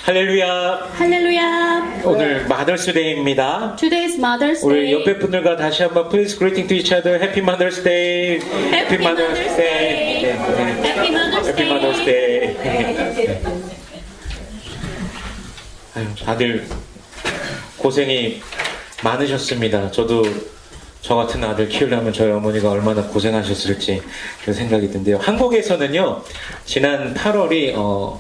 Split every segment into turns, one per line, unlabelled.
할렐루야.
할렐루야.
오늘 마더스데이입니다.
Today is Mother's
우리
Day.
옆에 분들과 다시 한번 please greeting to each other. Happy Mother's Day.
Happy Mother's Day.
네.
Happy Mother's
Happy Mother's
Day.
Day. 아유, 다들 고생이 많으셨습니다. 저도 저 같은 아들 키우려면 저희 어머니가 얼마나 고생하셨을지 그런 생각이 든데요. 한국에서는요, 지난 8월이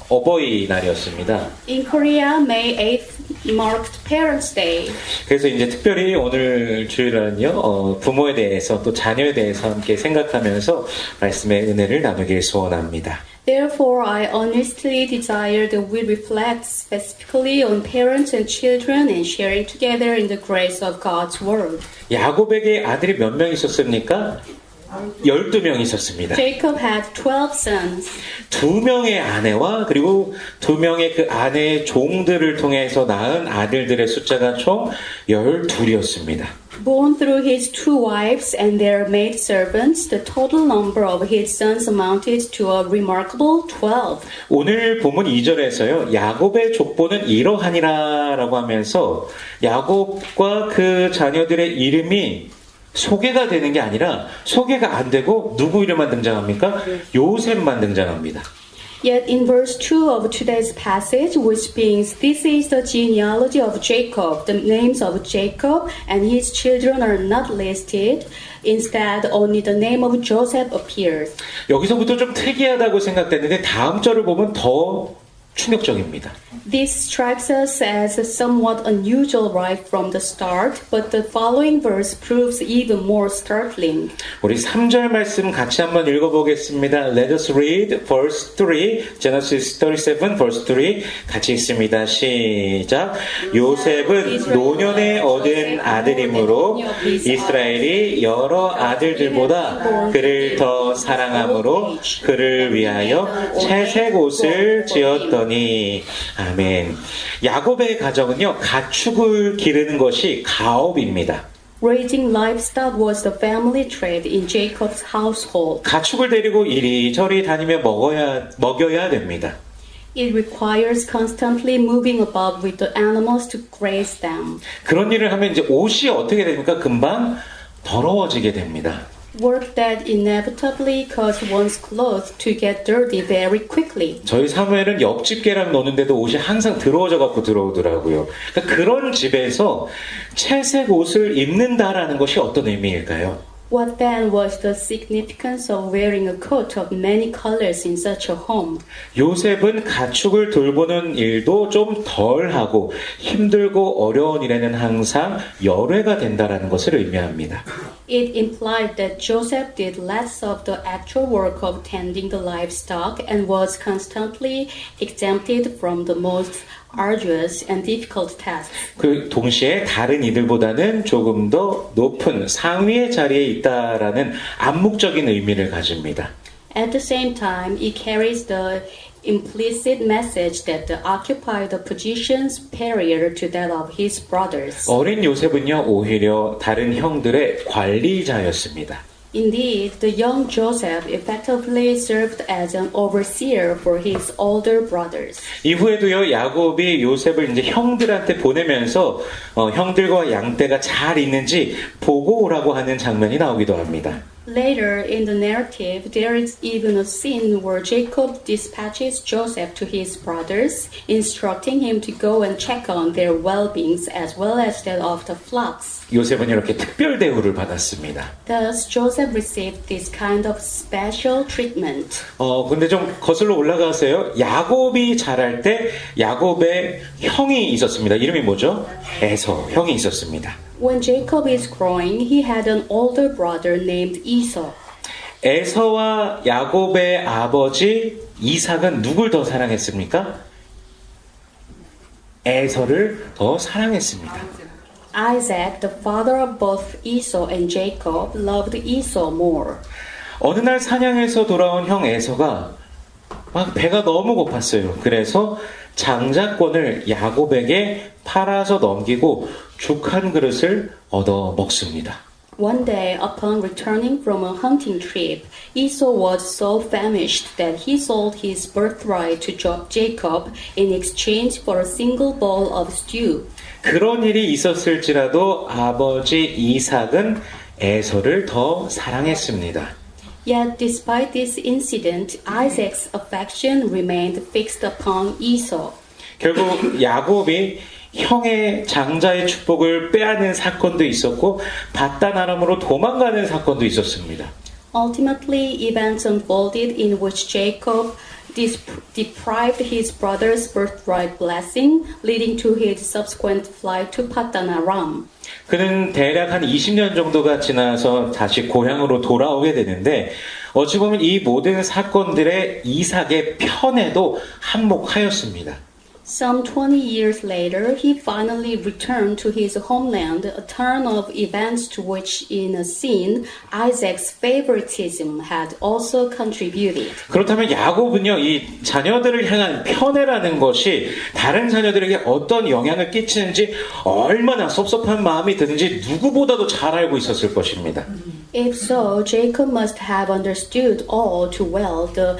어버이날이었습니다.
In Korea, May 8th marked Parents' Day.
그래서 이제 특별히 오늘 주일날은요, 부모에 대해서 또 자녀에 대해서 함께 생각하면서 말씀의 은혜를 나누길 소원합니다.
Therefore, I earnestly desire that we reflect specifically on parents and children and sharing together in the grace of God's Word.
야곱에게 아들이 몇 명 있었습니까? 12명 있었습니다.
Jacob had 12 sons.
2명의 아내와 그리고 2명의 그 아내의 종들을 통해서 낳은 아들들의 숫자가 총 12이었습니다.
Born through his 2 wives and their maidservants, the total number of his sons amounted to a remarkable 12.
오늘 본문 2절에서요, 야곱의 족보는 이러하니라 라고 하면서 야곱과 그 자녀들의 이름이 소개가 되는 게 아니라 소개가 안 되고 누구 이름만 등장합니까? 요셉만 등장합니다.
Yet in verse 2 of today's passage, which means this is the genealogy of Jacob, the names of Jacob and his children are not listed. Instead, only the name of Joseph appears.
여기서부터 좀 특이하다고 생각됐는데 다음 절을 보면 더 충격적입니다.
This strikes us as somewhat unusual right from the start, but the following verse proves even more startling.
우리 3절 말씀 같이 한번 읽어보겠습니다. Let us read verse 3, Genesis 37 verse 3 같이 읽습니다. 시작. 요셉은 노년에 얻은 아들이므로 이스라엘이 여러 아들들보다 그를 더 사랑함으로 그를 위하여 채색 옷을 지었더니 아멘. 야곱의 가정은요, 가축을 기르는 것이 가업입니다.
Raising livestock was the family trade in Jacob's household.
가축을 데리고 이리저리 다니며 먹여야 됩니다.
It requires constantly moving about with the animals to graze them.
그런 일을 하면 이제 옷이 어떻게 됩니까? 금방 더러워지게 됩니다.
Work that inevitably caused one's clothes to get dirty very quickly.
저희 사무엘은 옆집 개랑 노는데도 옷이 항상 더러워져 갖고 들어오더라고요. 그러니까 그런 집에서 채색 옷을 입는다라는 것이 어떤 의미일까요?
What then was the significance of wearing a coat of many colors in such a home?
요셉은 가축을 돌보는 일도 좀 덜하고 힘들고 어려운 일에는 항상 열외가 된다라는 것을 의미합니다.
It implied that Joseph did less of the actual work of tending the livestock and was constantly exempted from the most arduous and difficult tasks.
그 동시에 다른 이들보다는 조금 더 높은 상위의 자리에 있다라는 암묵적인 의미를 가집니다.
At the same time, it carries the implicit message that the occupied the positions superior to that of his brothers.
어린 요셉은요, 오히려 다른 형들의 관리자였습니다.
Indeed, the young Joseph effectively served as an overseer for his older brothers.
이후에도요, 야곱이 요셉을 이제 형들한테 보내면서 형들과 양떼가 잘 있는지 보고 오라고 하는 장면이 나오기도 합니다.
Later in the narrative, there is even a scene where Jacob dispatches Joseph to his brothers, instructing him to go and check on their well-beings as well as that of the flocks.
요셉은 이렇게 특별 대우를 받았습니다.
Thus, Joseph received this kind of special treatment.
근데 좀 거슬러 올라가세요. 야곱이 자랄 때 야곱의 형이 있었습니다. 이름이 뭐죠? 에서 형이 있었습니다.
When Jacob is growing, he had an older brother named Esau.
에서와 야곱의 아버지 이삭은 누굴 더 사랑했습니까? 에서를 더 사랑했습니다.
Isaac, the father of both Esau and Jacob, loved Esau more.
어느 날 사냥에서 돌아온 형 에서가 막 배가 너무 고팠어요. 그래서 장자권을 야곱에게 팔아서 넘기고 죽 한 그릇을 얻어 먹습니다.
One day, upon returning from a hunting trip, Esau was so famished that he sold his birthright to Jacob in exchange for a single bowl of stew.
그런 일이 있었을지라도 아버지 이삭은 에서를 더 사랑했습니다.
Yet, despite this incident, Isaac's affection remained fixed upon Esau.
결국 야곱이 형의 장자의 축복을 빼앗는 사건도 있었고 바다나람으로 도망가는 사건도 있었습니다.
Ultimately, events unfolded in which Jacob deprived his brother's birthright blessing, leading to his subsequent flight to Paddan Aram.
그는 대략 한 20년 정도가 지나서 다시 고향으로 돌아오게 되는데 어찌 보면 이 모든 사건들의 이삭의 편에도 한몫하였습니다.
Some 20 years later, he finally returned to his homeland, a turn of events to which, in a scene, Isaac's favoritism had also contributed.
그렇다면 야곱은요, 이 자녀들을 향한 편애라는 것이 다른 자녀들에게 어떤 영향을 끼치는지 얼마나 섭섭한 마음이 드는지 누구보다도 잘 알고 있었을 것입니다.
If so, Jacob must have understood all too well the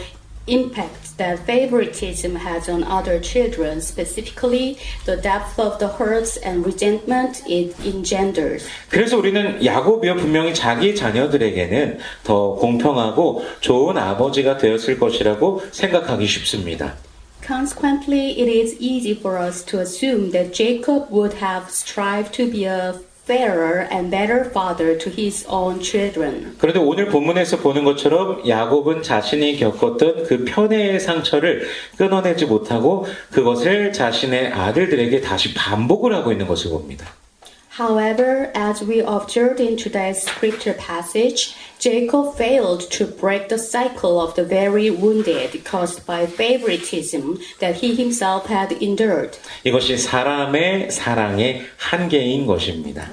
impact that favoritism has on other children, specifically the depth of the hurts and resentment it engenders.
그래서 우리는 야곱이요 분명히 자기 자녀들에게는 더 공평하고 좋은 아버지가 되었을 것이라고 생각하기 쉽습니다.
Consequently, it is easy for us to assume that Jacob would have strived to be a fairer and better father to his own children.
그런데 오늘 본문에서 보는 것처럼 야곱은 자신이 겪었던 그 편애의 상처를 끊어내지 못하고 그것을 자신의 아들들에게 다시 반복을 하고 있는 것을 봅니다.
However, as we observed in today's scripture passage, Jacob failed to break the cycle of the very wounded caused by favoritism that he himself had endured.
이것이 사람의 사랑의 한계인 것입니다.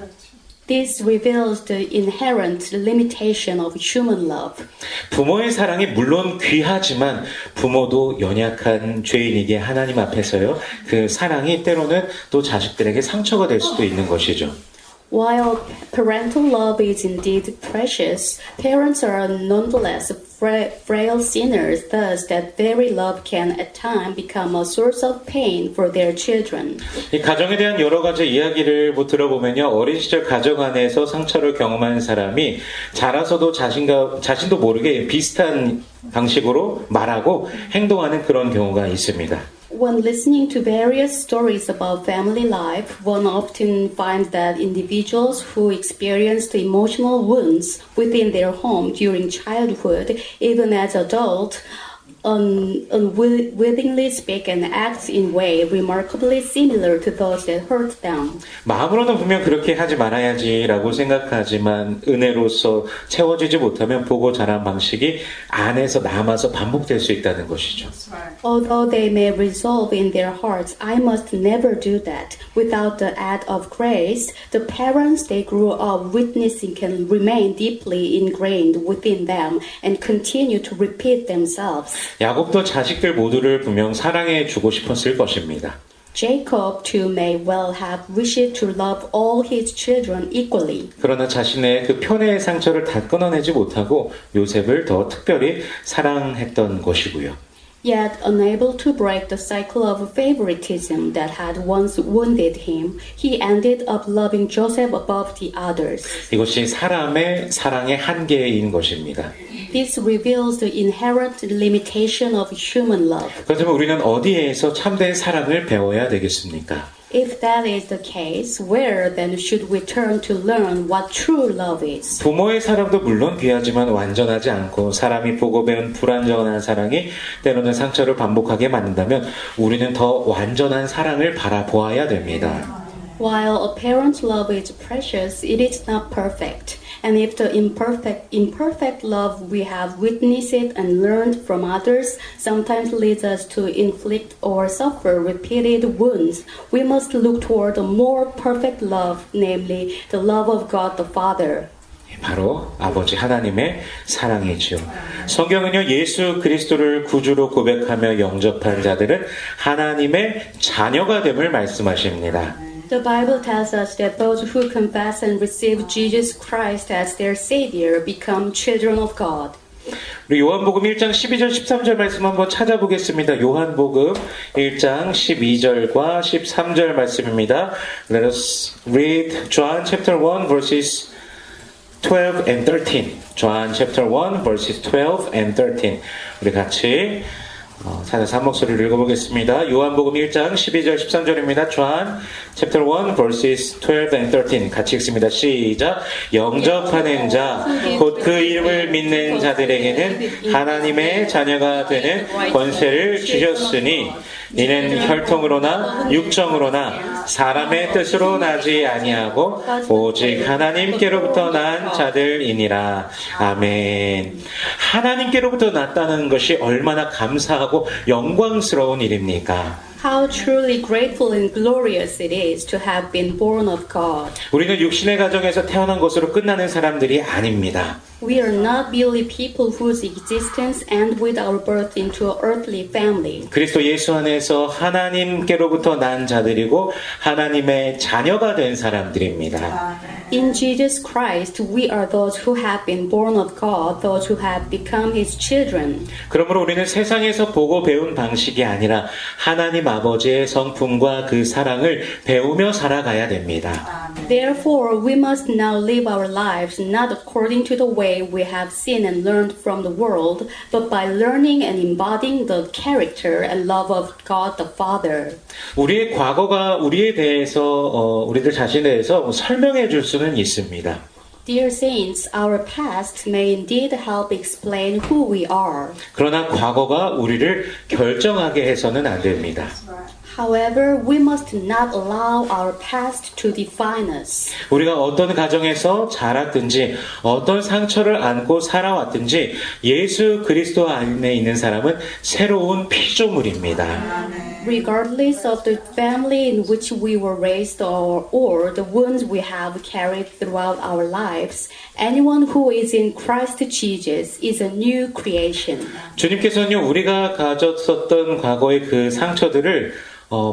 This reveals the inherent limitation of human love.
부모의 사랑이 물론 귀하지만 부모도 연약한 죄인이기에 하나님 앞에서요. 그 사랑이 때로는 또 자식들에게 상처가 될 수도 있는 것이죠.
While parental love is indeed precious, parents are nonetheless frail sinners, thus that very love can at times become a source of pain for their children.
이 가정에 대한 여러 가지 이야기를 들어보면요. 어린 시절 가정 안에서 상처를 경험한 사람이 자라서도 자신도 모르게 비슷한 방식으로 말하고 행동하는 그런 경우가 있습니다.
When listening to various stories about family life, one often finds that individuals who experienced emotional wounds within their home during childhood, even as adults, unwillingly speak and act in way remarkably similar to those that hurt them.
마음으로는 분명 그렇게 하지 말아야지라고 생각하지만 은혜로서 채워지지 못하면 보고 자란 방식이 안에서 남아서 반복될 수 있다는 것이죠.
Although they may resolve in their hearts, I must never do that. Without the act of grace, the parents they grew up witnessing can remain deeply ingrained within them and continue to repeat themselves.
야곱도 자식들 모두를 분명 사랑해 주고 싶었을 것입니다.
Jacob too may well have wished to love all his children equally.
그러나 자신의 그 편애의 상처를 다 끊어내지 못하고 요셉을 더 특별히 사랑했던 것이고요.
Yet, unable to break the cycle of favoritism that had once wounded him, he ended up loving Joseph above the others.
이것이 사람의 사랑의 한계인 것입니다.
This reveals the inherent limitation of human love.
그렇다면 우리는 어디에서 참된 사랑을 배워야 되겠습니까?
If that is the case, where then should we turn to learn what true love is?
부모의 사랑도 물론 귀하지만 완전하지 않고 사람이 보고 배운 불완전한 사랑이 때로는 상처를 반복하게 만든다면 우리는 더 완전한 사랑을 바라보아야 됩니다.
While a parent's love is precious, it is not perfect. And if the imperfect love we have witnessed and learned from others sometimes leads us to inflict or suffer repeated wounds, we must look toward a more perfect love, namely the love of God the Father.
바로 아버지 하나님의 사랑이지요. 성경은요, 예수 그리스도를 구주로 고백하며 영접한 자들은 하나님의 자녀가 됨을 말씀하십니다.
The Bible tells us that those who confess and receive Jesus Christ as their Savior become children of God.
우리 요한복음 1장 12절 13절 말씀 한번 찾아보겠습니다. 요한복음 1장 12절과 13절 말씀입니다. Let us read John chapter 1 verses 12 and 13. John chapter 1 verses 12 and 13. 우리 같이 찾아서 한 목소리를 읽어보겠습니다. 요한복음 1장 12절 13절입니다. John chapter 1 verses 12 and 13. 같이 읽습니다. 시작. 영접하는 자, 곧 그 이름을 믿는 자들에게는 하나님의 자녀가 되는 권세를 주셨으니 이는 혈통으로나 육정으로나 사람의 뜻으로 나지 아니하고 오직 하나님께로부터 난 자들이니라. 아멘. 하나님께로부터 났다는 것이 얼마나 감사하고 영광스러운 일입니까?
How truly grateful and glorious it is to have been born of God.
우리는 육신의 가정에서 태어난 것으로 끝나는 사람들이 아닙니다.
We are not merely people whose existence ends with our birth into an earthly family.
그리스도 예수 안에서 하나님께로부터 난 자들이고 하나님의 자녀가 된 사람들입니다.
In Jesus Christ, we are those who have been born of God, those who have become His children.
그러므로 우리는 세상에서 보고 배운 방식이 아니라 하나님 아버지의 성품과 그 사랑을 배우며 살아가야 됩니다.
Therefore, we must now live our lives not according to the way we have seen and learned from the world, but by learning and embodying the character and love of God the Father.
우리의 과거가 우리들 자신에 대해서 설명해 줄 수는 있습니다.
Dear saints, our past may indeed help explain who we are.
그러나 과거가 우리를 결정하게 해서는 안 됩니다.
However, we must not allow our past to define us.
우리가 어떤 가정에서 자랐든지 어떤 상처를 안고 살아왔든지 예수 그리스도 안에 있는 사람은 새로운 피조물입니다.
Regardless of the family in which we were raised or the wounds we have carried throughout our lives, anyone who is in Christ Jesus is a new creation.
주님께서는요, 우리가 가졌었던 과거의 그 상처들을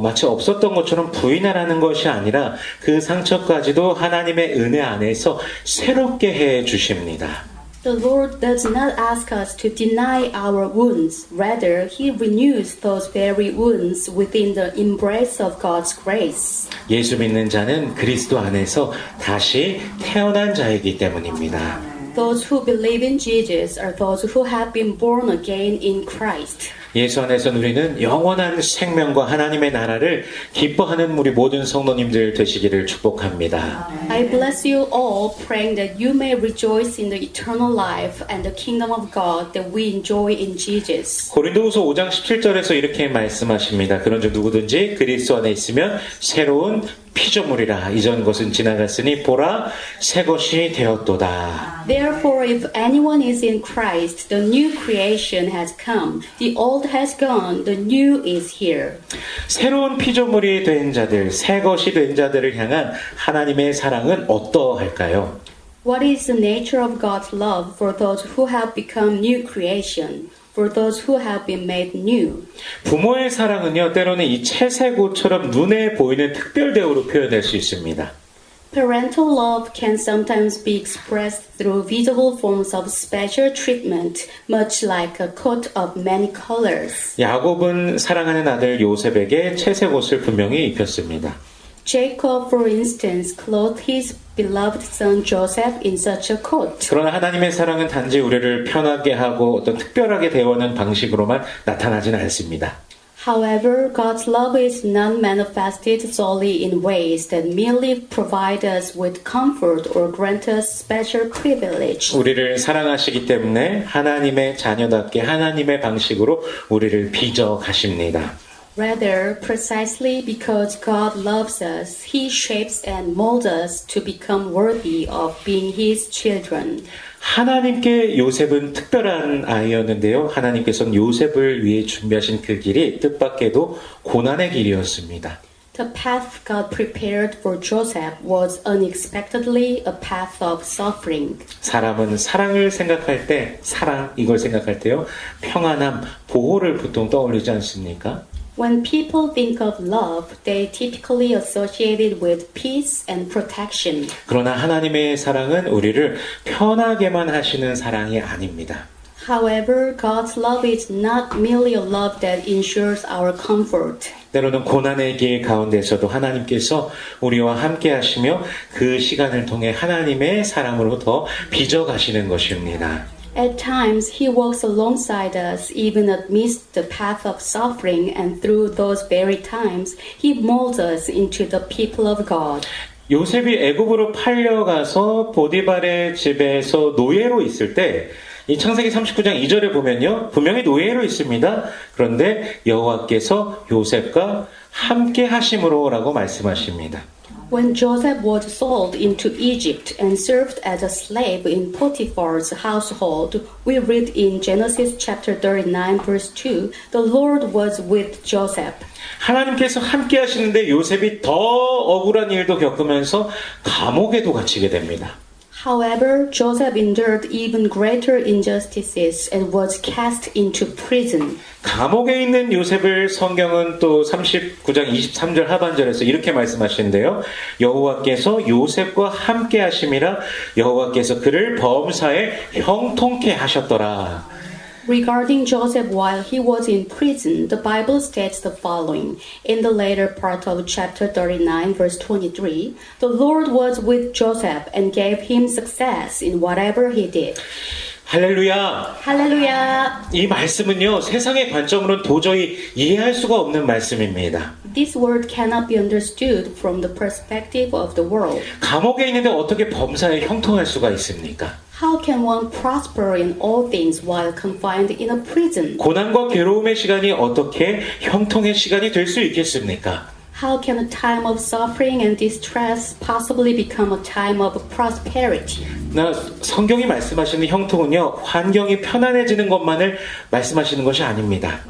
마치 없었던 것처럼 부인하라는 것이 아니라 그 상처까지도 하나님의 은혜 안에서 새롭게 해 주십니다.
The Lord does not ask us to deny our wounds. Rather, He renews those very wounds within the embrace of God's grace.
예수 믿는 자는 그리스도 안에서 다시 태어난 자이기 때문입니다.
Those who believe in Jesus are those who have been born again in Christ.
예수 안에서 누리는 영원한 생명과 하나님의 나라를 기뻐하는 우리 모든 성도님들 되시기를 축복합니다.
I bless you all, praying that you may rejoice in the eternal life and the kingdom of God that we enjoy in Jesus.
고린도후서 5장 17절에서 이렇게 말씀하십니다. 그런즉 누구든지 그리스도 안에 있으면 새로운 피조물이라. 이전 것은 지나갔으니 보라 새 것이 되었도다.
Therefore, if anyone is in Christ, the new creation has come. The old has gone, the new is here.
새로운 피조물이 된 자들, 새 것이 된 자들을 향한 하나님의 사랑은 어떠할까요?
What is the nature of God's love for those who have become new creation? For those who have been made new.
부모의 사랑은요, 때로는 이 채색옷처럼 눈에 보이는 특별 대우로 표현될 수 있습니다.
Parental love can sometimes be expressed through visible forms of special treatment, much like a coat of many colors.
야곱은 사랑하는 아들 요셉에게 채색옷을 분명히 입혔습니다.
Jacob, for instance, clothed his beloved son Joseph in such a coat.
그러나 하나님의 사랑은 단지 우리를 편하게 하고 어떤 특별하게 대하는 방식으로만 나타나지는 않습니다.
However, God's love is not manifested solely in ways that merely provide us with comfort or grant us special privilege.
우리를 사랑하시기 때문에 하나님의 자녀답게 하나님의 방식으로 우리를 빚어 가십니다.
Rather, precisely because God loves us, He shapes and molds us to become worthy of being His children.
하나님께 요셉은 특별한 아이였는데요. 하나님께서는 요셉을 위해 준비하신 그 길이 뜻밖에도 고난의 길이었습니다.
The path God prepared for Joseph was unexpectedly a path of suffering.
사람은 사랑을 생각할 때, 이걸 생각할 때요, 평안함, 보호를 보통 떠올리지 않습니까?
When people think of love, they typically associate it with peace and protection.
그러나 하나님의 사랑은 우리를 편하게만 하시는 사랑이 아닙니다.
However, God's love is not merely a love that ensures our comfort.
때로는 고난의 길 가운데서도 하나님께서 우리와 함께 하시며 그 시간을 통해 하나님의 사랑으로부터 빚어가시는 것입니다.
At times, He walks alongside us even amidst the path of suffering, and through those very times, He molds us into the people of God.
요셉이 애굽으로 팔려가서 보디발의 집에서 노예로 있을 때 이 창세기 39장 2절에 보면요. 분명히 노예로 있습니다. 그런데 여호와께서 요셉과 함께 하심으로라고 말씀하십니다.
When Joseph was sold into Egypt and served as a slave in Potiphar's household, we read in Genesis chapter 39 verse 2, the Lord was with Joseph.
하나님께서 함께 하시는데 요셉이 더 억울한 일도 겪으면서 감옥에도 갇히게 됩니다.
However, Joseph endured even greater injustices and was cast into prison.
감옥에 있는 요셉을 성경은 또 39장 23절 하반절에서 이렇게 말씀하시는데요. 여호와께서 요셉과 함께 하심이라 여호와께서 그를 범사에 형통케 하셨더라.
Regarding Joseph while he was in prison, the Bible states the following. In the later part of chapter 39, verse 23, the Lord was with Joseph and gave him success in whatever he did.
할렐루야!
Hallelujah!
이 말씀은요, 세상의 관점으로는 도저히 이해할 수가 없는 말씀입니다.
This word cannot be understood from the perspective of the world.
감옥에 있는데 어떻게 범사에 형통할 수가 있습니까?
How can one prosper in all things while confined in a prison?
고난과 괴로움의 시간이 어떻게 형통의 시간이 될 수 있겠습니까?
How can a time of suffering and distress possibly become a time of prosperity?
성경이 말씀하시는 형통은요, 환경이 편안해지는 것만을 말씀하시는 것이 아닙니다.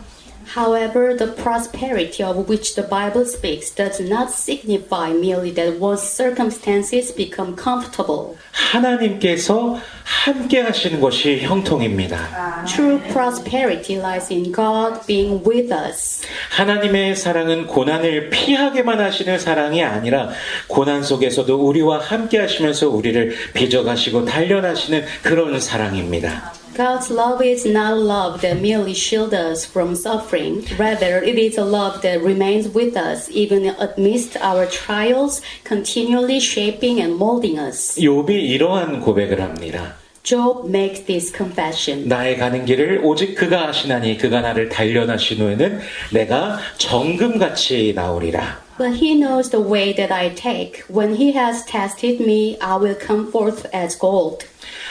However, the prosperity of which the Bible speaks does not signify merely that one's circumstances become comfortable.
하나님께서 함께 하시는 것이 형통입니다.
True prosperity lies in God being with us.
하나님의 사랑은 고난을 피하게만 하시는 사랑이 아니라 고난 속에서도 우리와 함께 하시면서 우리를 빚어가시고 단련하시는 그런 사랑입니다.
God's love is not a love that merely shields us from suffering. Rather, it is a love that remains with us even amidst our trials, continually shaping and molding us.
욥이 이러한 고백을 합니다.
Job makes this confession.
나의 가는 길을 오직 그가 아시나니 그가 나를 단련하신 후에는 내가 정금같이 나오리라.
But he knows the way that I take. When he has tested me, I will come forth as gold.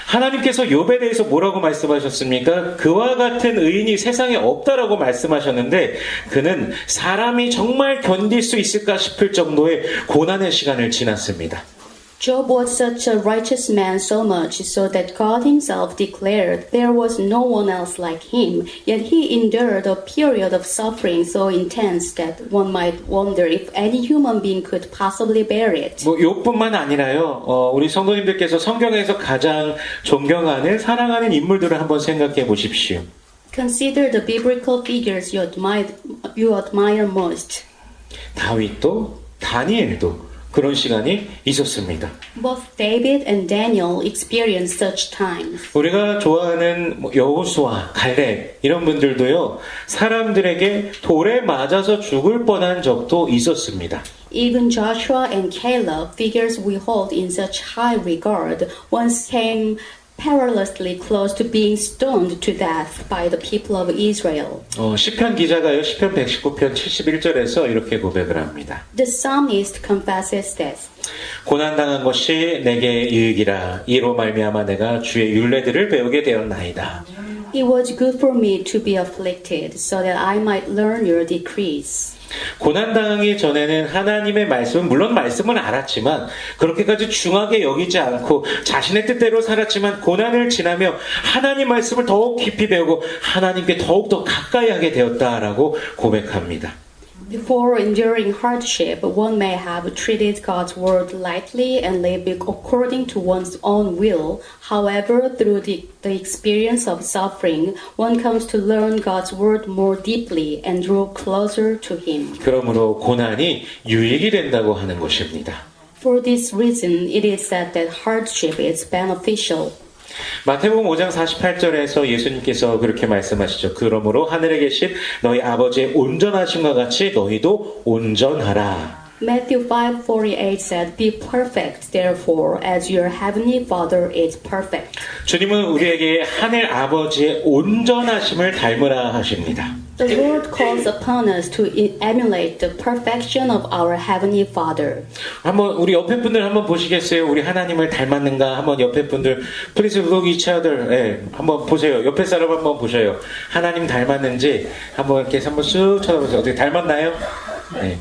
하나님께서 욥에 대해서 뭐라고 말씀하셨습니까? 그와 같은 의인이 세상에 없다라고 말씀하셨는데 그는 사람이 정말 견딜 수 있을까 싶을 정도의 고난의 시간을 지났습니다.
Job was such a righteous man so much so that God himself declared there was no one else like him, yet he endured a period of suffering so intense that one might wonder if any human being could possibly bear it.
욥뿐만 아니라요. 우리 성도님들께서 성경에서 가장 존경하는 사랑하는 인물들을 한번 생각해 보십시오.
Consider the biblical figures you admire most.
다윗도 다니엘도 그런 시간이 있었습니다.
Both David and Daniel experienced such times.
우리가 좋아하는 여호수아, 갈렙 이런 분들도요. 사람들에게 돌에 맞아서 죽을 뻔한 적도 있었습니다.
Even Joshua and Caleb, figures we hold in such high regard, once came perilously close to being stoned to death by the people of Israel.
시편 기자가요. 시편 119편 71절에서 이렇게 고백을 합니다.
The psalmist confesses this.
고난당한 것이 내게 유익이라 이로 말미암아 내가 주의 율례들을 배우게 되었나이다.
It was good for me to be afflicted so that I might learn your decrees.
고난당하기 전에는 하나님의 말씀은 물론 말씀은 알았지만 그렇게까지 중하게 여기지 않고 자신의 뜻대로 살았지만 고난을 지나며 하나님 말씀을 더욱 깊이 배우고 하나님께 더욱더 가까이 하게 되었다라고 고백합니다.
Before enduring hardship, one may have treated God's word lightly and lived according to one's own will. However, through the experience of suffering, one comes to learn God's word more deeply and draw closer to Him.
그러므로 고난이 유익이 된다고 하는 것입니다.
For this reason, it is said that hardship is beneficial.
마태복음 5장 48절에서 예수님께서 그렇게 말씀하시죠. 그러므로 하늘에 계신 너희 아버지의 온전하심과 같이 너희도 온전하라.
Matthew 5:48 said, "Be perfect, therefore, as your heavenly Father is perfect."
주님은 우리에게 하늘 아버지의 온전하심을 닮으라 하십니다.
The Lord calls upon us to emulate the perfection of our heavenly Father.
한번 우리 옆에 분들 한번 보시겠어요? 우리 하나님을 닮았는가? 한번 옆에 분들 Please look each other. 네, 한번 보세요. 옆에 사람 한번 보셔요. 하나님 닮았는지 한번 이렇게 한번 쑥 쳐다보세요. 어떻게 닮았나요? 네.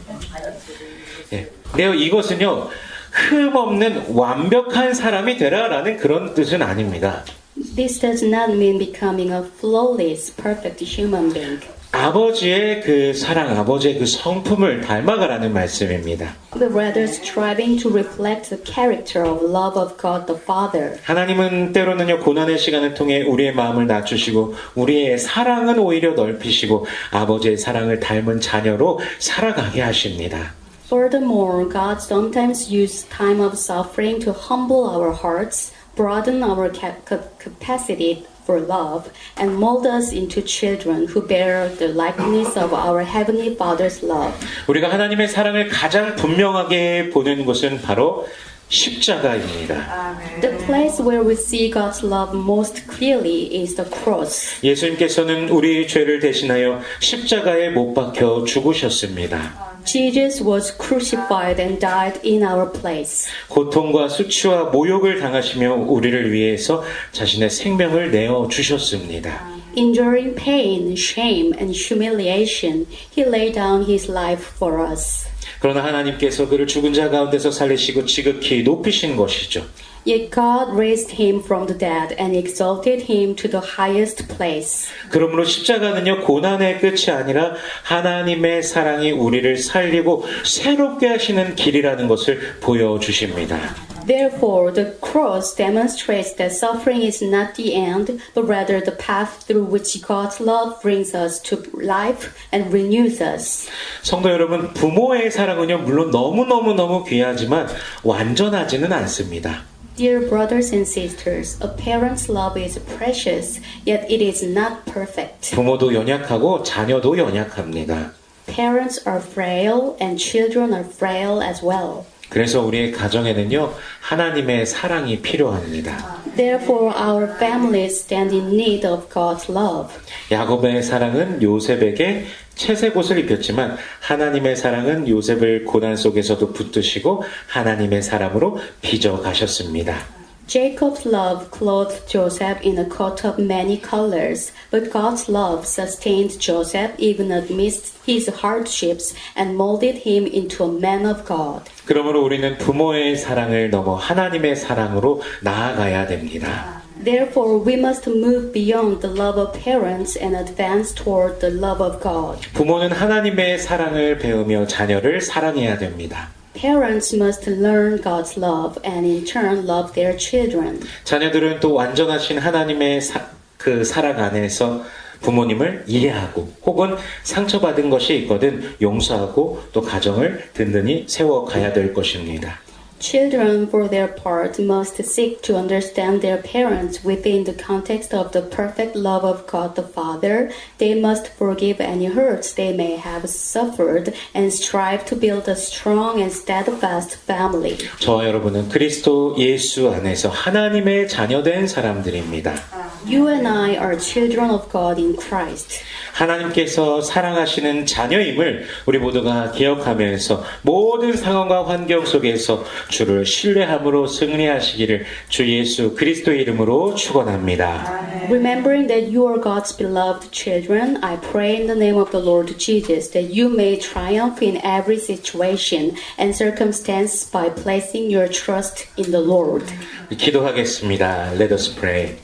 네, 이것은요 흠없는 완벽한 사람이 되라라는 그런 뜻은 아닙니다.
This does not mean becoming a flawless, perfect human being.
아버지의 그 사랑, 아버지의 그 성품을 닮아가라는 말씀입니다.
But rather striving to reflect the character of love of God the Father.
하나님은 때로는요 고난의 시간을 통해 우리의 마음을 낮추시고 우리의 사랑은 오히려 넓히시고 아버지의 사랑을 닮은 자녀로 살아가게 하십니다.
Furthermore, God sometimes uses time of suffering to humble our hearts, broaden our capacity for love, and mold us into children who bear the likeness of our Heavenly Father's love.
우리가 하나님의 사랑을 가장 분명하게 보는 곳은 바로 십자가입니다.
The place where we see God's love most clearly is the cross.
예수님께서는 우리 죄를 대신하여 십자가에 못 박혀 죽으셨습니다.
Jesus was crucified and died in our place.
고통과 수치와 모욕을 당하시며 우리를 위해서 자신의 생명을 내어 주셨습니다.
Enduring pain, shame, and humiliation, He laid down His life for us.
그러나 하나님께서 그를 죽은 자 가운데서 살리시고 지극히 높이신 것이죠.
Yet God raised Him from the dead and exalted Him to the highest place.
그러므로 십자가는요 고난의 끝이 아니라 하나님의 사랑이 우리를 살리고 새롭게 하시는 길이라는 것을 보여주십니다.
Therefore, the cross demonstrates that suffering is not the end, but rather the path through which God's love brings us to life and renews us.
성도 여러분, 부모의 사랑은요 물론 너무너무 귀하지만 완전하지는 않습니다.
Dear brothers and sisters, a parent's love is precious, yet it is not perfect.
부모도 연약하고 자녀도 연약합니다.
Parents are frail and children are frail as well.
그래서 우리의 가정에는요 하나님의 사랑이 필요합니다.
Therefore, our families stand in need of God's love.
야곱의 사랑은 요셉에게 채색옷을 입혔지만 하나님의 사랑은 요셉을 고난 속에서도 붙드시고 하나님의 사랑으로 빚어 가셨습니다.
Jacob's love clothed Joseph in a coat of many colors, but God's love sustained Joseph even amidst his hardships and molded him into a man of God.
그러므로 우리는 부모의 사랑을 넘어 하나님의 사랑으로 나아가야 됩니다.
Therefore, we must move beyond the love of parents and advance toward the love of God.
부모는 하나님의 사랑을 배우며 자녀를 사랑해야 됩니다.
Parents must learn God's love and in turn love their children.
자녀들은 또 완전하신 하나님의 그 사랑 안에서 부모님을 이해하고 혹은 상처받은 것이 있거든 용서하고 또 가정을 든든히 세워가야 될 것입니다.
Children, for their part, must seek to understand their parents within the context of the perfect love of God the Father. They must forgive any hurts they may have suffered and strive to build a strong and steadfast family.
저와 여러분은 그리스도 예수 안에서 하나님의 자녀된 사람들입니다.
You and I are children of God in Christ.
하나님께서 사랑하시는 자녀임을 우리 모두가 기억하면서 모든 상황과 환경 속에서 주를 신뢰함으로 승리하시기를 주 예수 그리스도의 이름으로 축원합니다.
Remembering that you are God's beloved children, I pray in the name of the Lord Jesus that you may triumph in every situation and circumstance by placing your trust in the Lord.
기도하겠습니다. Let us pray.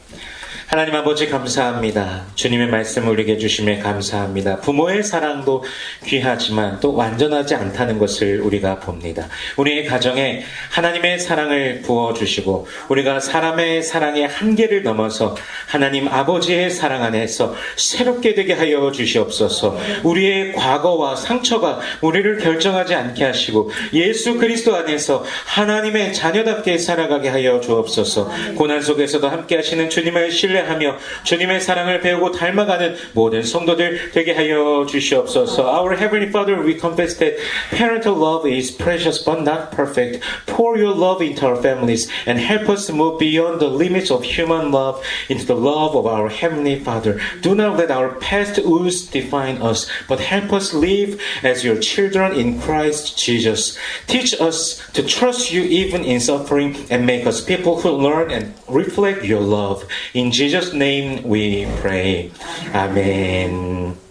하나님 아버지 감사합니다. 주님의 말씀을 우리에게 주심에 감사합니다. 부모의 사랑도 귀하지만 또 완전하지 않다는 것을 우리가 봅니다. 우리의 가정에 하나님의 사랑을 부어주시고 우리가 사람의 사랑의 한계를 넘어서 하나님 아버지의 사랑 안에서 새롭게 되게 하여 주시옵소서. 우리의 과거와 상처가 우리를 결정하지 않게 하시고 예수 그리스도 안에서 하나님의 자녀답게 살아가게 하여 주옵소서. 고난 속에서도 함께 하시는 주님을 신뢰하며 주님의 사랑을 배우고 닮아가는 모든 성도들 되게 하여 주시옵소서. Our Heavenly Father, we confess that parental love is precious but not perfect. Pour your love into our families and help us to move beyond the limits of human love into the love of our Heavenly Father. Do not let our past wounds define us, but help us live as your children in Christ Jesus. Teach us to trust you even in suffering and make us people who learn and reflect your love. In Jesus' name we pray. Amen.